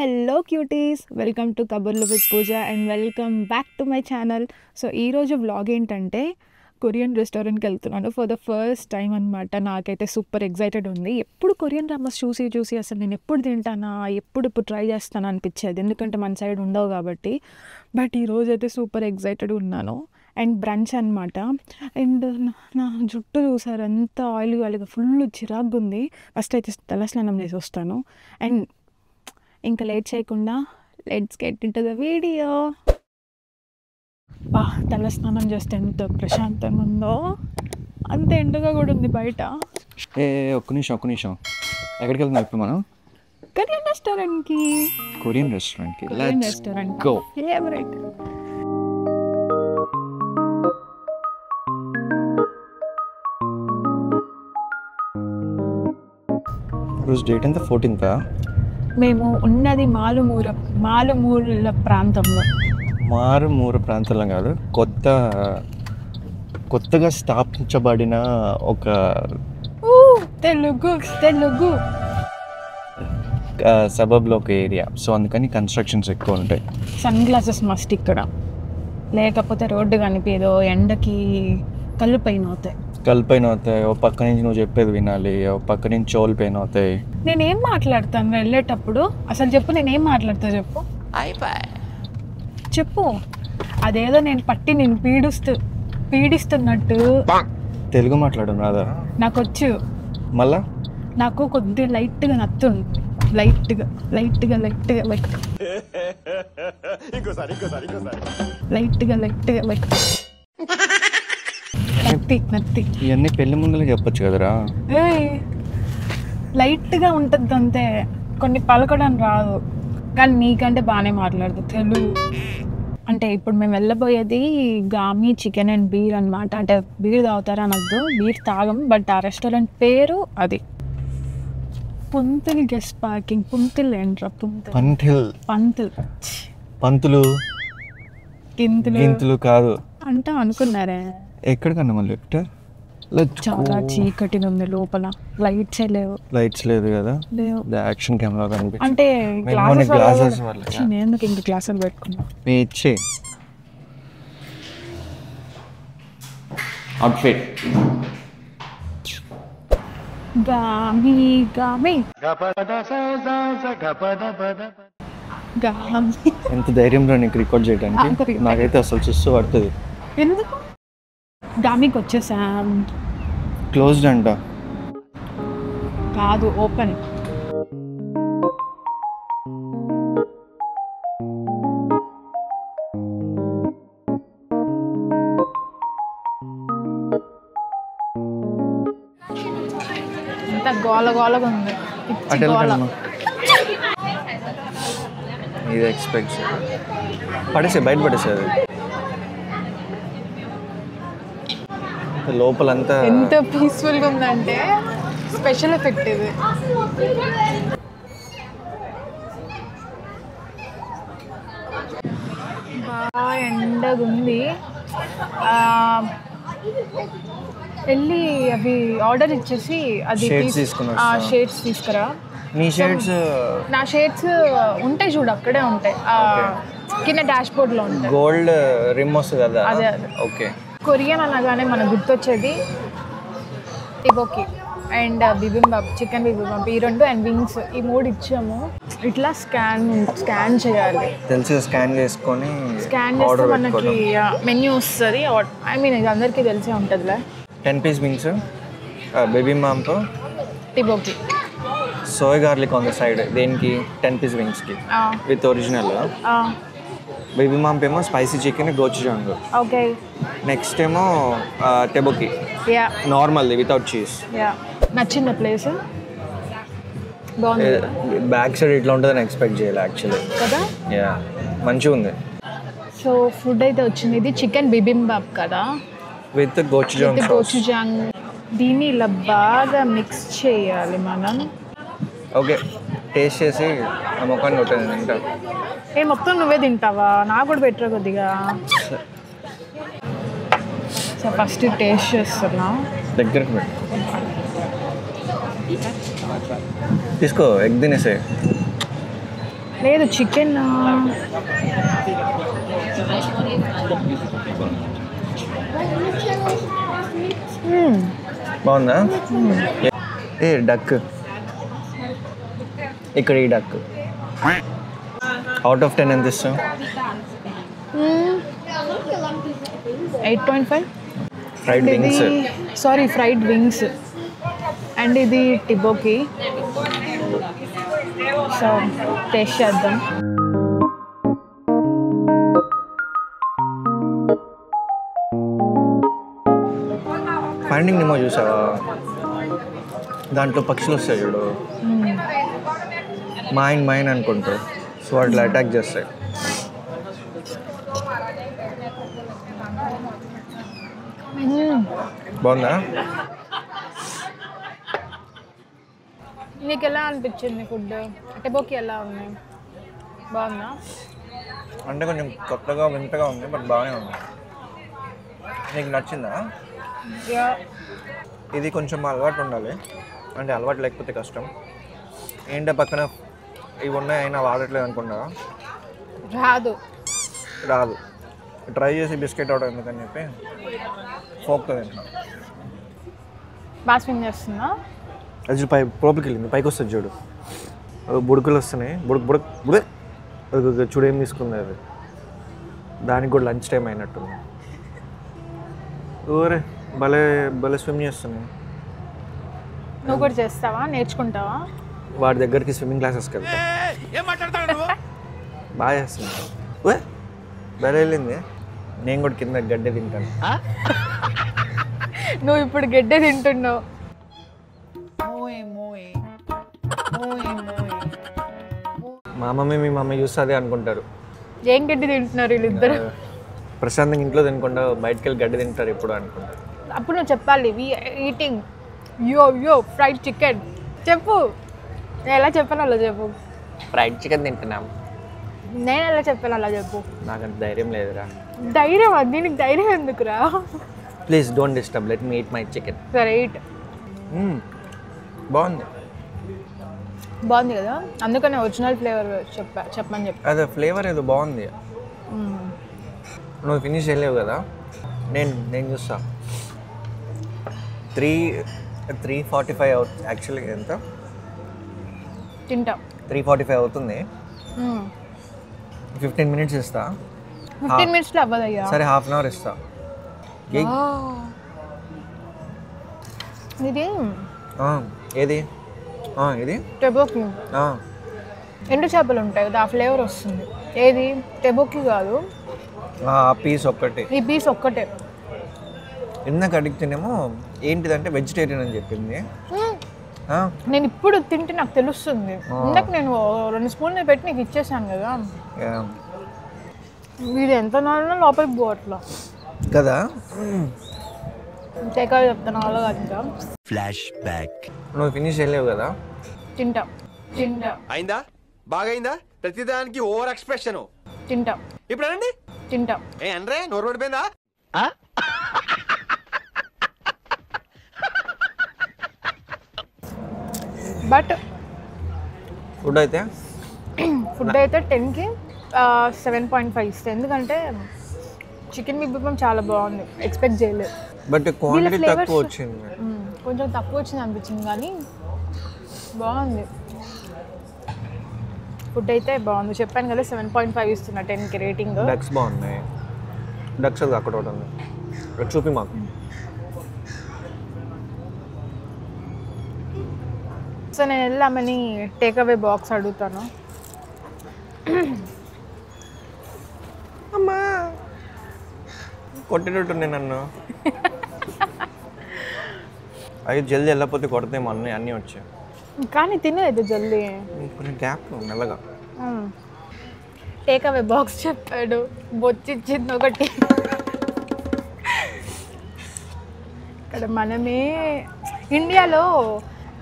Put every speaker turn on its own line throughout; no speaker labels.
Hello cuties, welcome to కబుర్లు with Pooja and welcome back to my channel. So ఈరోజు vlog ఏంటంటే Korean రెస్టారెంట్కి వెళ్తున్నాను ఫర్ ద ఫస్ట్ టైం అనమాట. నాకైతే సూపర్ ఎగ్జైటెడ్ ఉంది. ఎప్పుడు కొరియన్ డ్రామాస్ చూసి అసలు నేను ఎప్పుడు తింటానా, ఎప్పుడు ట్రై చేస్తానా అనిపించేది, ఎందుకంటే మన సైడ్ ఉండవు కాబట్టి. బట్ ఈరోజు అయితే సూపర్ ఎగ్జైటెడ్ ఉన్నాను. అండ్ బ్రంచ్ అనమాట. అండ్ నా జుట్టు చూసారు ఎంత ఆయిల్గా ఫుల్ చిరాగ్గా ఉంది. ఫస్ట్ అయితే తలస్నానం చేసి వస్తాను. అండ్ ఇంకా లేట్ చేయకుండా let's get into the video. తలస్నానం చేస్తే ఎంత ప్రశాంతంగా ఉందో, అంత ఎండగా కూడా ఉంది బయట.
ఒక్క నిమిషం ఎక్కడికి వెళ్తున్నాం ఇప్పుడు మనం?
కొరియన్ రెస్టారెంట్కి.
కొరియన్ రెస్టారెంట్కి
గో.
రోజు డేట్ ఎంత? 14th.
మేము ఉన్నది మాలుమూల ప్రాంతంలో.
మారుమూల ప్రాంతంలో కాదు, కొత్తగా స్థాపించబడిన ఒక
తెలుగు
సబబ్లో ఒక ఏరియా. సో అందుకని కన్స్ట్రక్షన్స్ ఎక్కువ ఉంటాయి.
సన్ గ్లాసెస్ మస్ట్ ఇక్కడ, లేకపోతే రోడ్డు కనిపించదు, ఎండకి కళ్ళు పైన అవుతాయి. ఓ పక్క నుంచి నువ్వు చెప్పేది వినాలి, ఓ పక్క నుంచి చెవులు పెయిన్ అవుతాయి. నేనేం మాట్లాడతాను వెళ్ళేటప్పుడు? అసలు చెప్పు, నేనేం మాట్లాడతా చెప్పు. అదేదో నేను పట్టి నేను పీడిస్తున్నట్టు.
తెలుగు మాట్లాడడం రాదా?
నాకు వచ్చు.
మళ్ళా
నాకు కొద్దిగా లైట్గా నత్తుంది. లైట్గా నత్తి.
ఇవన్నీ పెళ్లి ముందులో చెప్పొచ్చు కదరా.
లైట్గా ఉంటుంది అంతే, కొన్ని పలకడం రాదు. కానీ నీకంటే బాగానే మాట్లాడదు తెలుగు. అంటే ఇప్పుడు మేము వెళ్ళబోయేది గామి చికెన్ అండ్ బీర్ అనమాట. అంటే బీర్ తాగుతారా అనద్దు, బీర్ తాగం, బట్ ఆ రెస్టారెంట్ పేరు అది. పుంతిల్ గెస్ట్ పార్కింగ్. పుంతిల్ ఏంట్రా?
పంతులు గింతులు కాదు
అంటే అనుకున్నారే.
ఎక్కడికన్నా మళ్ళీ
చాలా చీకటిగా ఉంది లోపల, లైట్స్
లేదు కదా. యాక్షన్ కెమెరా
అంటే
గ్లాసెస్
నేను ఇంక గ్లాసులు పెట్టుకున్నా.
అవుట్ఫిట్ ఎంత ధైర్యంలో నీకు రికార్డ్ చేయడానికి? నాకైతే అసలు చూస్తూ పడుతుంది.
ఎందుకు? గామికి వచ్చేసాం.
క్లోజ్డ్ అంట.
కాదు, ఓపెన్. ఎంత గోలగా ఉంది.
ఇది ఎక్స్పెక్ట్ బయట పడేసేది. లోపలంతా
ఎంత పీస్ఫుల్గా ఉందంటే స్పెషల్ ఎఫెక్ట్ ఇది. బాగా ఎండగా ఉంది. వెళ్ళి అవి ఆర్డర్ ఇచ్చేసి అది షేడ్స్ తీసుకురా. నా షేడ్స్ ఉంటాయి చూడు, అక్కడే ఉంటాయి కింద డాష్ బోర్డ్లో ఉంటాయి.
గోల్డ్ రిమ్ వస్తుంది కదా.
అదే
ఓకే.
కొరియన్ అనగానే మనకు గుర్తొచ్చేది టిబోకి అండ్ బిబింబాప్, చికెన్ బిబింబాప్, ఈ రెండు అండ్ వింగ్స్, ఈ మూడు ఇచ్చాము. ఇట్లా స్కాన్ చేయాలి.
తెలిసి స్కాన్ చేస్తే
మనకి మెన్యూ వస్తుంది. ఐ మీన్ ఇది అందరికీ తెలిసే ఉంటుందిలే.
10 piece wings, bibimbap,
tteokbokki,
soy garlic on the side. దేనికి? 10 piece వింగ్స్కి విత్ ఒరిజినల్. బిబింబాప్ ఏమో spicy chicken gochujang.
Okay.
Next ఏమో టెబోకి నార్మల్ వితౌట్ చీజ్.
నచ్చింది ప్లేస్? బాగుంది.
బ్యాక్ సైడ్ ఇట్లా ఉంటుందని ఎక్స్పెక్ట్ చేయాలి యాక్చువల్లీ
కదా.
మంచిగా ఉంది.
సో ఫుడ్ అయితే వచ్చింది. ఇది చికెన్ బిబింబాప్ కదా,
విత్ గోచుజాంగ్.
దీన్ని ఇలా బాగా మిక్స్ చేయాలి మనం.
ఓకే, టేస్ట్ చేసి ఆ ముఖాన్ని కొట్టాను తింటా.
మొత్తం నువ్వే తింటావా? నాకు కూడా బెటర్ కొద్దిగా. సో ఫస్ట్ టేస్ట్ చేస్తున్నా.
దగ్గరకు పెట్టు. తీసుకో, ఎగ్ తినేసే.
లేదు చికెన్
బాగుందా? ఏ డక్ ఇక్కడ ఈ డక్ అవుట్ ఆఫ్ 10 ఎంత ఇస్తాం?
8.5.
Fried wings.
Sorry, fried wings. And ఇది టిబోకి. సో టేస్ట్ చేద్దాం.
ఫైండింగ్ నిమో చూసావా? దాంట్లో పక్షులు వస్తాయి చూడు, మైన్ అనుకుంటా. సో అట్లా అటాక్ చేస్తాయి. బాగుందా?
నీకు ఎలా అనిపించింది ఫుడ్? టెబోకి ఎలా ఉంది? బాగుందా?
అంటే కొంచెం కొత్తగా వింతగా ఉంది, బట్ బాగానే ఉంది. నీకు నచ్చిందా? ఇది కొంచెం అలవాటు ఉండాలి, అంటే అలవాటు లేకపోతే కష్టం. ఏంటో పక్కన ఇవి ఉన్నాయి అయినా వాడట్లేదు అనుకున్నా. రాదు. ట్రై చేసి బిస్కెట్ అవడం ఎందుకని చెప్పి ఫోక్తో తింటున్నా.
బాగా స్విమ్ చేస్తుందా?
అది లోపలికి వెళ్ళింది, పైకి వస్తుంది చూడు, బుడుకులు వస్తున్నాయి. బుడక్ చూడు ఏం తీసుకుంది అది. దానికి కూడా లంచ్ టైం అయినట్టుంది. ఊరే భలే స్విమ్ చేస్తున్నాయి.
నువ్వు కూడా చేస్తావా? నేర్చుకుంటావా?
వాడి దగ్గరికి స్విమ్మింగ్ క్లాసెస్కి వెళ్తా. బాగా చేస్తున్నా. భలే వెళ్ళింది. నేను కూడా కింద గడ్డ తింటాను.
నువ్వు ఇప్పుడు గడ్డే తింటున్నావు.
మా మమ్మీ మీ మమ్మీ చూస్తుంది అనుకుంటారు.
ఏం గడ్డి తింటున్నారు వీళ్ళిద్దరు?
ప్రశాంతంగా ఇంట్లో తినకుండా బయటకు వెళ్ళి గడ్డి తింటారు ఎప్పుడు అనుకుంటారు.
అప్పుడు నువ్వు చెప్పాలి, వి ఈటింగ్ యో ఫ్రైడ్ చికెన్ చెప్పు. నేను ఎలా చెప్పాను అలా చెప్పు.
ఫ్రైడ్ చికెన్ తింటున్నాం.
నేను ఎలా చెప్పాను అలా చెప్పు.
నాకంత ధైర్యం లేదురా.
ధైర్యం? దీనికి ధైర్యం ఎందుకురా?
Please don't disturb, let me eat my chicken.
సరే ఈట్. బాగుంది కదా, అందుకనే ఒరిజినల్ ఫ్లేవర్ చెప్పమని చెప్పి.
అదే ఫ్లేవర్ ఏదో బాగుంది. నువ్వు ఫినిష్ చేయలేవు కదా, నేను చూస్తా. 3:45 అవుతుంది యాక్చువల్లీ. ఎంత
తింటా?
3:45 అవుతుంది. 15 minutes ఇస్తా.
15 minutesలో అవ్వదయ్యా.
సరే, ½ an hour ఇస్తా.
ఇది
ఏది? ఇది
టెబోకి. ఎండు చేపలు ఉంటాయి కదా, ఆ ఫ్లేవర్ వస్తుంది. ఏది? టెబోకి కాదు,
పీస్ ఒక్కటే.
ఈ పీస్ ఒక్కటే.
ఇందాక అడిగితేనేమో ఏంటిదంటే వెజిటేరియన్ అని చెప్పింది.
నేను ఇప్పుడు తింటే నాకు తెలుస్తుంది. ఇందాక నేను 2 స్పూన్లు పెట్టి నీకు ఇచ్చేసాను కదా. ఇది ఎంత నాలుగు లోపలికి పోవట్లా
కదా.
టేకా చెప్తాను అలాగా. ఇంకా
ఫ్లాష్ బ్యాక్.
నువ్వు ఫినిష్ చేయలేవు కదా.
తింటా.
అయిందా? బాగైందా? ప్రతిదానికి ఓవర్ ఎక్స్ప్రెషన్.
తింటా.
ఇప్పుడు అనండి.
తింటా.
ఏ అనరే, నోరు పడిపోయిందా?
బట్
ఫుడ్ అయితే
10కి 7.5 ఇస్తే, ఎందుకంటే చికెన్ బిబ్బం చాలా బాగుంది, ఎక్స్పెక్ట్ చేయలేదు.
బట్ క్వాంటిటీ తక్కువ వచ్చింది.
కొంచెం తక్కువ వచ్చింది అనిపించింది, కానీ బాగుంది. ఫుడ్ అయితే బాగుంది. చెప్పాను కదా 7.5 ఇస్తున్నా 10కి రేటింగ్.
డక్స్ బాగున్నాయి. డక్స్ అది అక్కడ ఉంది, చూపి మాకు.
సో నేను వెళ్ళామని టేక్ అవే బాక్స్ అడుగుతాను.
అమ్మా కొట్టేటట్టుండే నన్ను. అవి జల్దీ వెళ్ళకపోతే కొడతామో అన్నీ వచ్చాయి.
కానీ తినేది జల్దీ,
కొంచెం గ్యాప్ మెల్లగా.
టేక్ అవే బాక్స్ చెప్పాడు, బొచ్చిచ్చింది ఒకటి. ఇక్కడ మనమే ఇండియాలో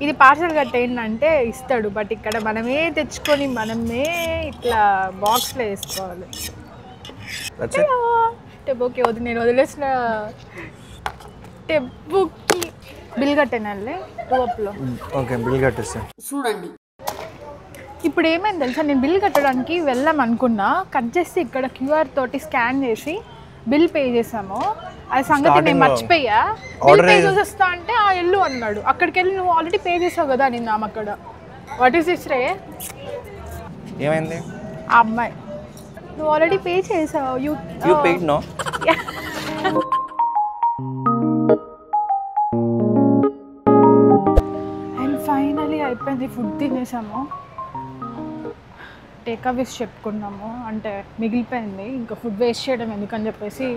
ఇది పార్సల్ కట్టేయండి ఇస్తాడు, బట్ ఇక్కడ మనమే తెచ్చుకొని మనమే ఇట్లా బాక్స్లో వేసుకోవాలి. టెబోకి వద్దు, నేను వదిలేసిన టెబోకి బిల్ కట్టేనాలే టూఅప్లో.
ఓకే, బిల్ కట్టేస్తా.
చూడండి
ఇప్పుడు ఏమైంది తెలుసా, నేను బిల్ కట్టడానికి వెళ్ళాం అనుకున్నా, కట్ చేసి ఇక్కడ క్యూఆర్ తోటి స్కాన్ చేసి బిల్ పే చేసాము. అది సంగతి నేను మర్చిపోయా. బిల్ పే చేసి వస్తా అంటే ఆ ఎల్లు అన్నాడు. అక్కడికి వెళ్ళి నువ్వు ఆల్రెడీ పే చేసావు కదా నిన్న అక్కడ. వాట్ ఈస్ దిస్ రే?
ఏమైంది?
ఆ అమ్మాయి నువ్వు ఆల్రెడీ పే చేసావు.
You paid no?
And finally అయిపోయింది, ఫుడ్ తినేసాము, టేక్అవేస్ చెప్పుకున్నాము, అంటే మిగిలిపోయింది, ఇంకా ఫుడ్ వేస్ట్ చేయడం ఎందుకని చెప్పేసి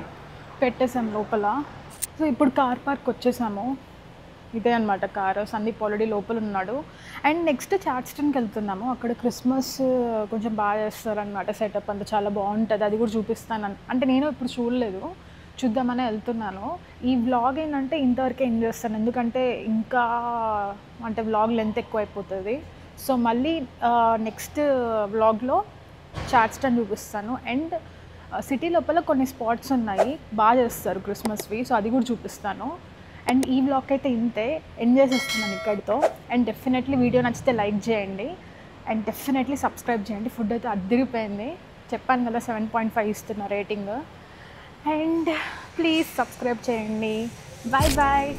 పెట్టేసాం లోపల. సో ఇప్పుడు కార్ పార్క్ వచ్చేసాము, ఇదే అనమాట కారు. సందీప్ ఆల్రెడీ లోపల ఉన్నాడు. అండ్ నెక్స్ట్ చార్ట్స్టన్కి వెళ్తున్నాము. అక్కడ క్రిస్మస్ కొంచెం బాగా చేస్తారనమాట, సెటప్ అంతా చాలా బాగుంటుంది, అది కూడా చూపిస్తాను. అంటే నేను ఇప్పుడు చూడలేదు, చూద్దామని వెళ్తున్నాను. ఈ వ్లాగ్ ఏంటంటే ఇంతవరకే ఎంజాయ్ చేస్తాను, ఎందుకంటే ఇంకా అంటే వ్లాగ్ లెంత్ ఎక్కువ అయిపోతుంది. సో మళ్ళీ నెక్స్ట్ వ్లాగ్లో చార్ట్స్టన్ చూపిస్తాను. అండ్ సిటీ లోపల కొన్ని స్పాట్స్ ఉన్నాయి బాగా చేస్తారు క్రిస్మస్వి, సో అది కూడా చూపిస్తాను. అండ్ ఈ వ్లాగ్ అయితే ఇంతే, ఎంజాయ్ చేస్తున్నాను ఇక్కడితో. అండ్ డెఫినెట్లీ వీడియో నచ్చితే లైక్ చేయండి అండ్ డెఫినెట్లీ సబ్స్క్రైబ్ చేయండి. ఫుడ్ అయితే అదిరిపోయింది, చెప్పాను కదా 7.5 ఇస్తున్న రేటింగ్. అండ్ ప్లీజ్ సబ్స్క్రైబ్ చేయండి. Bye bye.